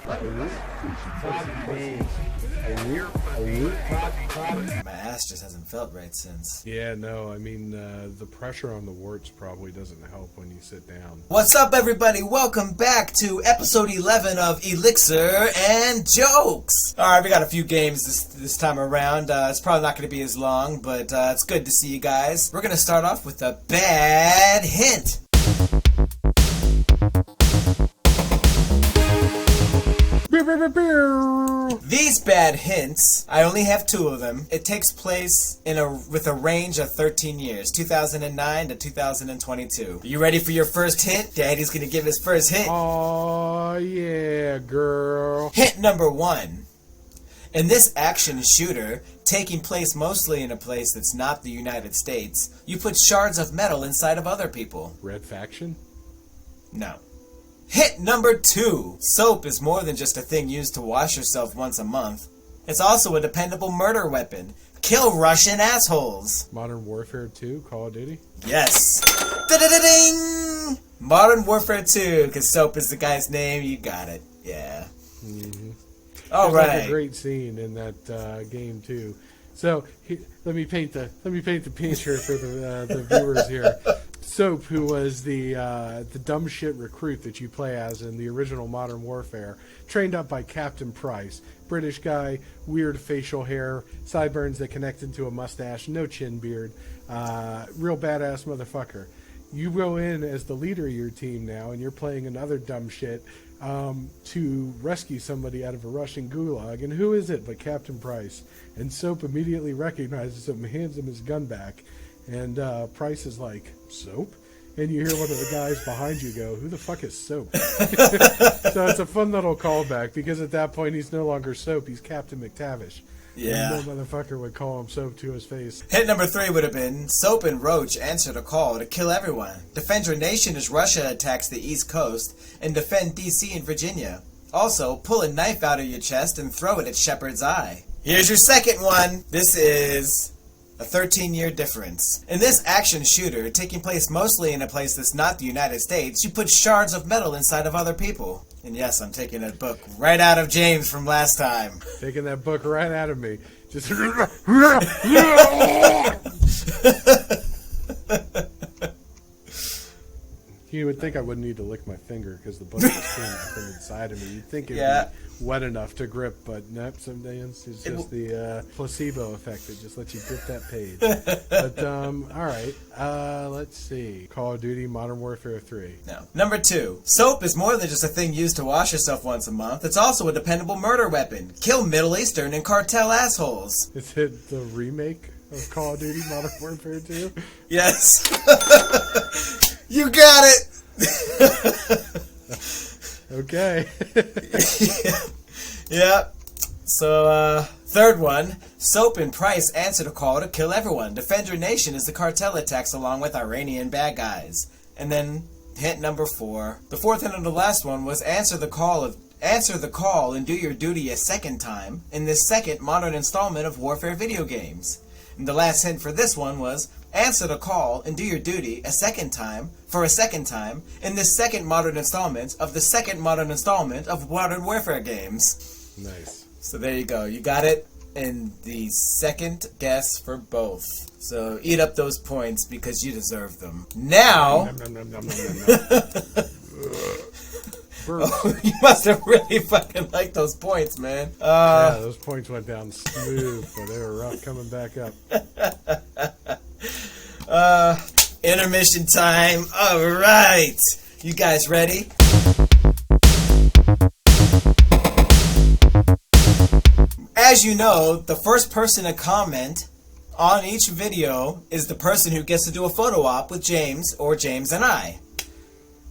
My ass just hasn't felt right since. Yeah, no, I mean, the pressure on the warts probably doesn't help when you sit down. What's up, everybody? Welcome back to episode 11 of Elixer and Jokes. Alright, we got a few games this time around. It's probably not going to be as long, but it's good to see you guys. We're going to start off with a bad hint. These bad hints, I only have two of them. It takes place with a range of 13 years, 2009 to 2022. Are you ready for your first hint? Daddy's gonna give his first hint. Oh yeah, girl. Hint number one. In this action shooter, taking place mostly in a place that's not the United States, you put shards of metal inside of other people. Red Faction? No. Hint number two. Soap is more than just a thing used to wash yourself once a month. It's also a dependable murder weapon. Kill Russian assholes. Modern Warfare 2, Call of Duty? Yes. Da-da-da-ding! Modern Warfare 2, because Soap is the guy's name. You got it. Yeah. Mm-hmm. All There's right. like a great scene in that game too. So let me paint the picture for the viewers here. Soap, who was the dumb shit recruit that you play as in the original Modern Warfare, trained up by Captain Price, British guy, weird facial hair, sideburns that connect into a mustache, no chin beard, real badass motherfucker. You go in as the leader of your team now, and you're playing another dumb shit to rescue somebody out of a Russian gulag. And who is it but Captain Price? And Soap immediately recognizes him and hands him his gun back. And Price is like, Soap? And you hear one of the guys behind you go, who the fuck is Soap? So it's a fun little callback, because at that point he's no longer Soap, he's Captain McTavish. Yeah. And no motherfucker would call him Soap to his face. Hint number three would have been, Soap and Roach answered a call to kill everyone. Defend your nation as Russia attacks the East Coast, and defend D.C. and Virginia. Also, pull a knife out of your chest and throw it at Shepard's eye. Here's your second one. This is a 13-year difference. In this action shooter, taking place mostly in a place that's not the United States, you put shards of metal inside of other people. And yes, I'm taking that book right out of James from last time. Taking that book right out of me. Just... You would think I wouldn't need to lick my finger because the book was clean from inside of me. You'd think it would be wet enough to grip, but nope, sometimes it's just the placebo effect that just lets you grip that page. But, alright, let's see. Call of Duty Modern Warfare 3. No. Number two. Soap is more than just a thing used to wash yourself once a month. It's also a dependable murder weapon. Kill Middle Eastern and cartel assholes. Is it the remake of Call of Duty Modern Warfare 2? Yes. You got it. Okay. Yeah. So, third one. Soap and Price answered a call to kill everyone. Defend your nation as the cartel attacks along with Iranian bad guys. And then, hint number four. The fourth hint and the last one was answer the call and do your duty a second time in this second modern installment of Warfare video games. And the last hint for this one was answer the call and do your duty a second time in this second modern installment of the second modern installment of Modern Warfare games. Nice. So there you go. You got it in the second guess for both. So eat up those points because you deserve them. Now... Oh, you must have really fucking liked those points, man. Yeah, those points went down smooth, but they were rough coming back up. Intermission time. All right. You guys ready? As you know, the first person to comment on each video is the person who gets to do a photo op with James or James and I.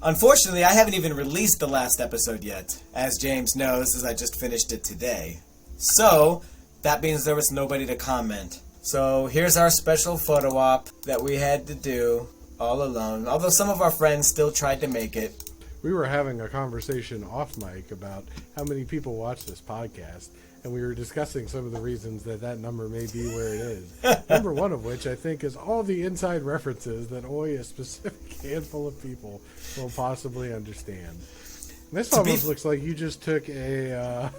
Unfortunately, I haven't even released the last episode yet, as James knows, as I just finished it today. So, that means there was nobody to comment. So, here's our special photo op that we had to do all alone, although some of our friends still tried to make it. We were having a conversation off mic about how many people watch this podcast, and we were discussing some of the reasons that number may be where it is. Number one of which, I think, is all the inside references that only a specific handful of people will possibly understand. This almost looks like you just took a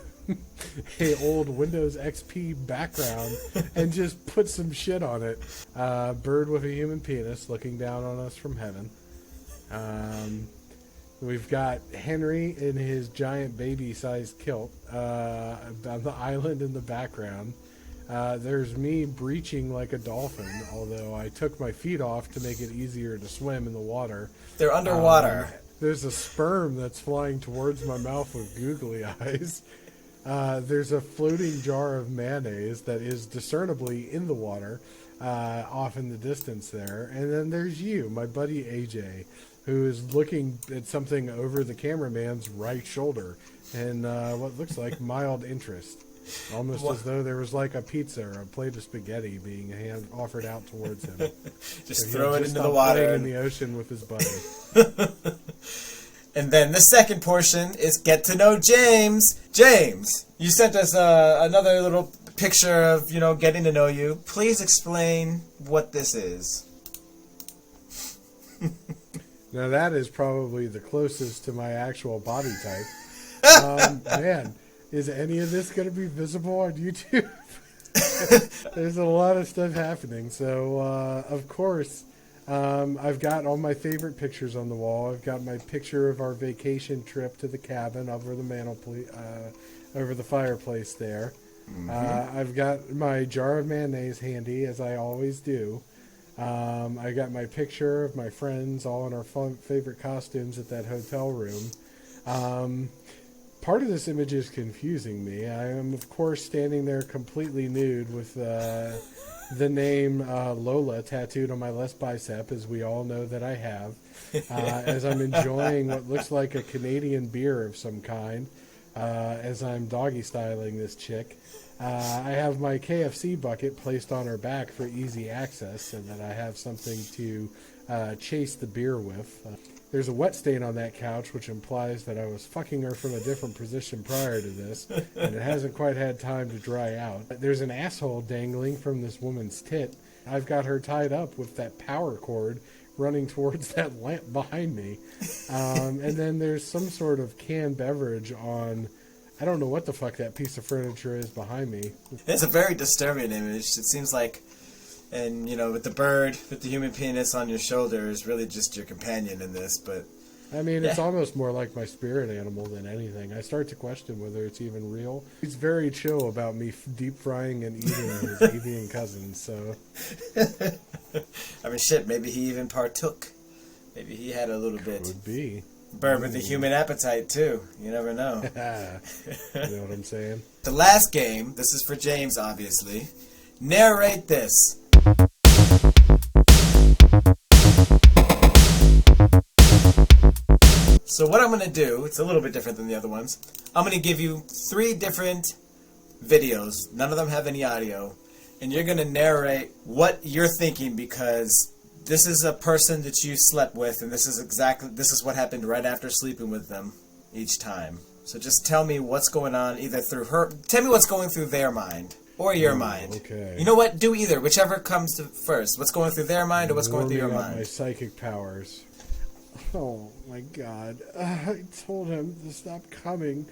old Windows XP background and just put some shit on it. Bird with a human penis looking down on us from heaven. We've got Henry in his giant baby-sized kilt on the island in the background. There's me breaching like a dolphin, although I took my feet off to make it easier to swim in the water. They're underwater. There's a sperm that's flying towards my mouth with googly eyes. There's a floating jar of mayonnaise that is discernibly in the water, off in the distance there. And then there's you, my buddy AJ, who is looking at something over the cameraman's right shoulder in what looks like mild interest. Almost as though there was like a pizza or a plate of spaghetti being offered out towards him. Just throw it into the water. In the ocean with his buddy. And then the second portion is get to know James. James, you sent us another little picture of, getting to know you. Please explain what this is. Now that is probably the closest to my actual body type. Man, is any of this going to be visible on YouTube? There's a lot of stuff happening. So, of course, I've got all my favorite pictures on the wall. I've got my picture of our vacation trip to the cabin over the mantelpiece, over the fireplace there. Mm-hmm. I've got my jar of mayonnaise handy, as I always do. I got my picture of my friends all in our favorite costumes at that hotel room. Part of this image is confusing me. I am, of course, standing there completely nude with the name Lola tattooed on my left bicep, as we all know that I have, as I'm enjoying what looks like a Canadian beer of some kind, as I'm doggy styling this chick. I have my KFC bucket placed on her back for easy access so that I have something to chase the beer with. There's a wet stain on that couch, which implies that I was fucking her from a different position prior to this, and it hasn't quite had time to dry out. There's an asshole dangling from this woman's tit. I've got her tied up with that power cord running towards that lamp behind me. And then there's some sort of canned beverage on... I don't know what the fuck that piece of furniture is behind me. It's a very disturbing image. It seems like... And, with the bird, with the human penis on your shoulder is really just your companion in this, but... I mean, It's almost more like my spirit animal than anything. I start to question whether it's even real. He's very chill about me deep frying and eating his avian cousins, so... I mean, shit, maybe he even partook. Maybe he had a little bit. Could be. Bird with a human appetite, too. You never know. You know what I'm saying? The last game, this is for James, obviously. Narrate this. So what I'm going to do, it's a little bit different than the other ones. I'm going to give you 3 different videos. None of them have any audio. And you're going to narrate what you're thinking, because this is a person that you slept with, and this is what happened right after sleeping with them each time. So just tell me what's going on either through her... Tell me what's going through their mind. Or your mind. Okay. You know what? Do either. Whichever comes to first. What's going through their mind or what's going through your mind? My psychic powers. Oh, my God. I told him to stop coming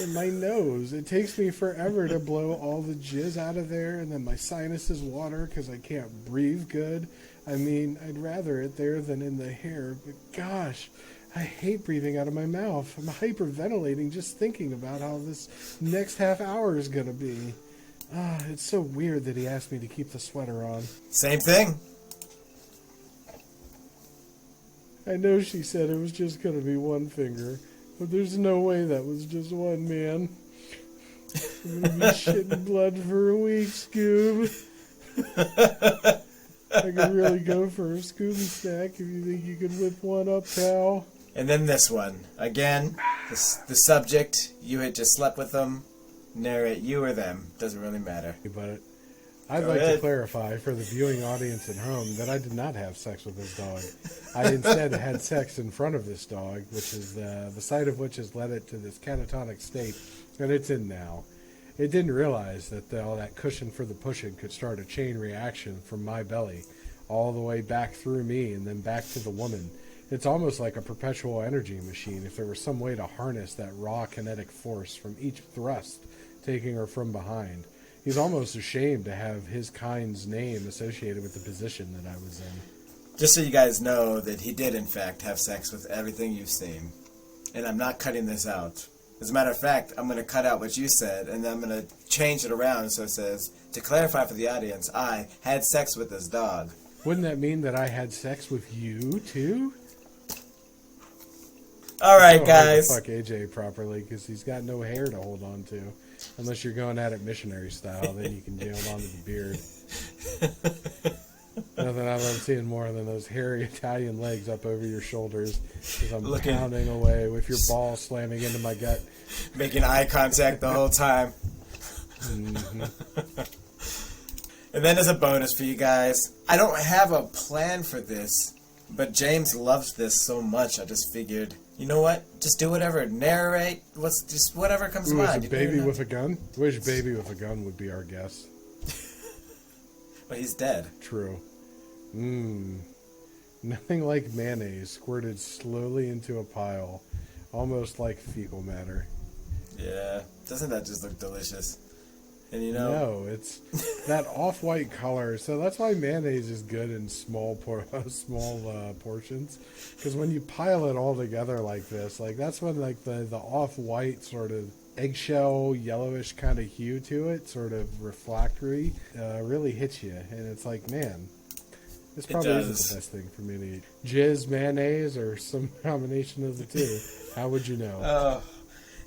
in my nose. It takes me forever to blow all the jizz out of there, and then my sinuses water because I can't breathe good. I mean, I'd rather it there than in the hair, but gosh, I hate breathing out of my mouth. I'm hyperventilating just thinking about how this next half hour is going to be. It's so weird that he asked me to keep the sweater on. Same thing. I know she said it was just going to be one finger, but there's no way that was just one, man. I'm going to be shitting blood for a week, Scoob. I could really go for a Scooby snack if you think you could whip one up, pal. And then this one. Again, the subject, you had just slept with them. Narrate you or them. Doesn't really matter. But I'd like to clarify for the viewing audience at home that I did not have sex with this dog. I instead had sex in front of this dog, which is the sight of which has led it to this catatonic state, and it's in now. It didn't realize that all that cushion for the pushing could start a chain reaction from my belly all the way back through me and then back to the woman. It's almost like a perpetual energy machine if there was some way to harness that raw kinetic force from each thrust, taking her from behind. He's almost ashamed to have his kind's name associated with the position that I was in. Just so you guys know that he did, in fact, have sex with everything you've seen. And I'm not cutting this out. As a matter of fact, I'm going to cut out what you said, and then I'm going to change it around so it says, to clarify for the audience, I had sex with this dog. Wouldn't that mean that I had sex with you, too? All right, It's so guys. hard to fuck AJ properly because he's got no hair to hold on to. Unless you're going at it missionary style, then you can hold on to the beard. Nothing I love seeing more than those hairy Italian legs up over your shoulders as I'm pounding away with your ball slamming into my gut. Making eye contact the whole time. Mm-hmm. And then as a bonus for you guys, I don't have a plan for this, but James loves this so much, I just figured, you know what? Just do whatever. Narrate. Just whatever comes to mind. A baby with a gun? I wish baby with a gun would be our guest. But he's dead. True. Nothing like mayonnaise squirted slowly into a pile, almost like fecal matter. Yeah. Doesn't that just look delicious? And you know... No, it's that off-white color. So that's why mayonnaise is good in small portions. Because when you pile it all together like this, like that's when like the off-white sort of eggshell, yellowish kind of hue to it, sort of refractory, really hits you. And it's like, man, this probably isn't the best thing for me to eat. Jizz, mayonnaise, or some combination of the two. How would you know? Oh.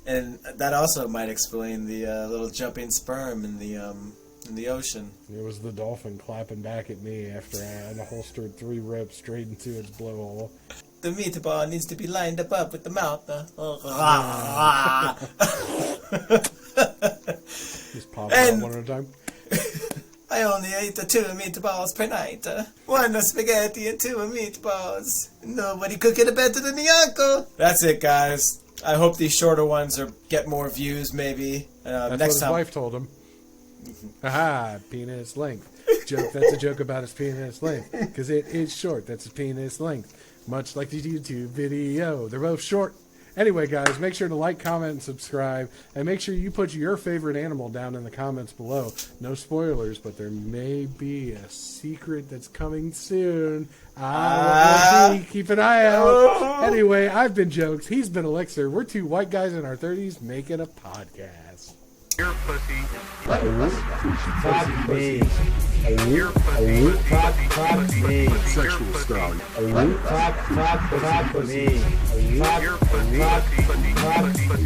And that also might explain the little jumping sperm in the ocean. It was the dolphin clapping back at me after I unholstered 3 rips straight into its blowhole. The meatball needs to be lined up with the mouth. Just pop it out one at a time. I only ate 2 meatballs per night. 1 spaghetti and 2 meatballs. Nobody cook it better than the uncle. That's it, guys. I hope these shorter ones get more views, maybe. That's next what his time. wife told him. Aha, penis length. Joke. That's a joke about his penis length. Because it is short. That's his penis length. Much like the YouTube video. They're both short. Anyway, guys, make sure to like, comment, and subscribe. And make sure you put your favorite animal down in the comments below. No spoilers, but there may be a secret that's coming soon. What will it be? Keep an eye out. Anyway, I've been Jokes. He's been Elixer. We're 2 white guys in our 30s making a podcast. Your pussy. Fuck me. Your pussy. Fuck me. Sexual style. Fuck me. Your pussy.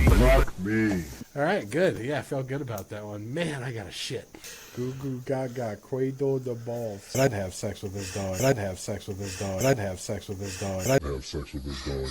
Fuck me. All right, good. Yeah, I felt good about that one. Man, I got a shit. Goo goo gaga, Quado the balls. I'd have sex with this dog. I'd have sex with this dog. I'd have sex with this dog. Have sex with this dog.